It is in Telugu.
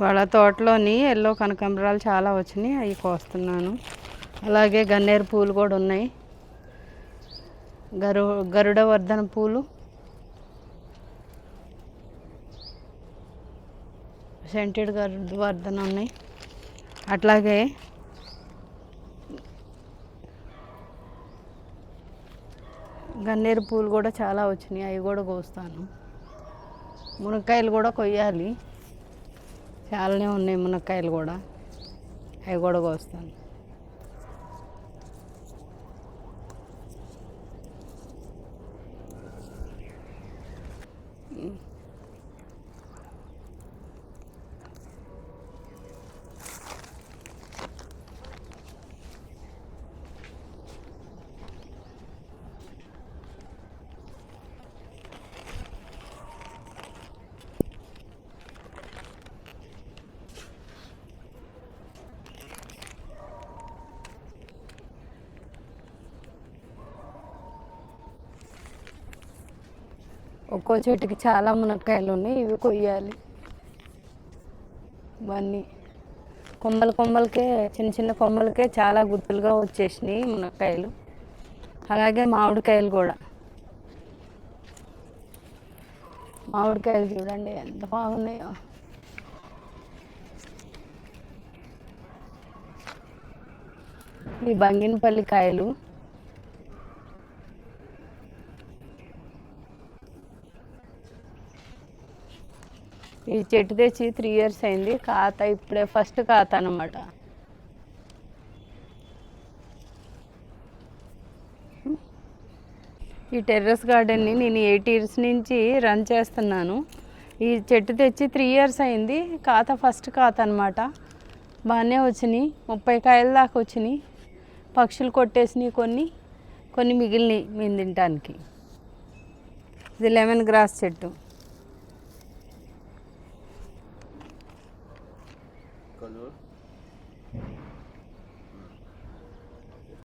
వాళ్ళ తోటలోని ఎల్లో కనకాంబరాలు చాలా వచ్చినాయి, అవి కోస్తున్నాను. అలాగే గన్నేరు పూలు కూడా ఉన్నాయి, గరుడవర్ధన పూలు, సెంటెడ్ గరుడవర్ధన ఉన్నాయి. అట్లాగే గన్నేరు పూలు కూడా చాలా వచ్చినాయి, అవి కూడా కోస్తాను. మునక్కాయలు కూడా కొయ్యాలి, చాలానే ఉన్నాయి మునక్కాయలు కూడా, అవి కూడా కోస్తాను. ఒక్కో చెట్టుకి చాలా మునక్కాయలు ఉన్నాయి, ఇవి కొయ్యాలి. ఇవన్నీ కొమ్మలకే, చిన్న చిన్న కొమ్మలకే చాలా గుత్తులుగా వచ్చేసినాయి మునక్కాయలు. అలాగే మామిడికాయలు కూడా, మామిడికాయలు చూడండి ఎంత బాగున్నాయో. ఈ బంగినపల్లి కాయలు, ఈ చెట్టు తెచ్చి 3 years అయింది, ఖాతా ఇప్పుడే ఫస్ట్ ఖాతా అన్నమాట. ఈ టెర్రస్ గార్డెన్ని నేను 8 years నుంచి రన్ చేస్తున్నాను. ఈ చెట్టు తెచ్చి 3 years అయింది, ఖాతా ఫస్ట్ ఖాతా అనమాట. బాగానే వచ్చినాయి, 30 కాయల దాకా వచ్చినాయి. పక్షులు కొట్టేసినాయి కొన్ని మిగిలినాయి మేము తినటానికి. ఇది లెమన్ గ్రాస్ చెట్టు,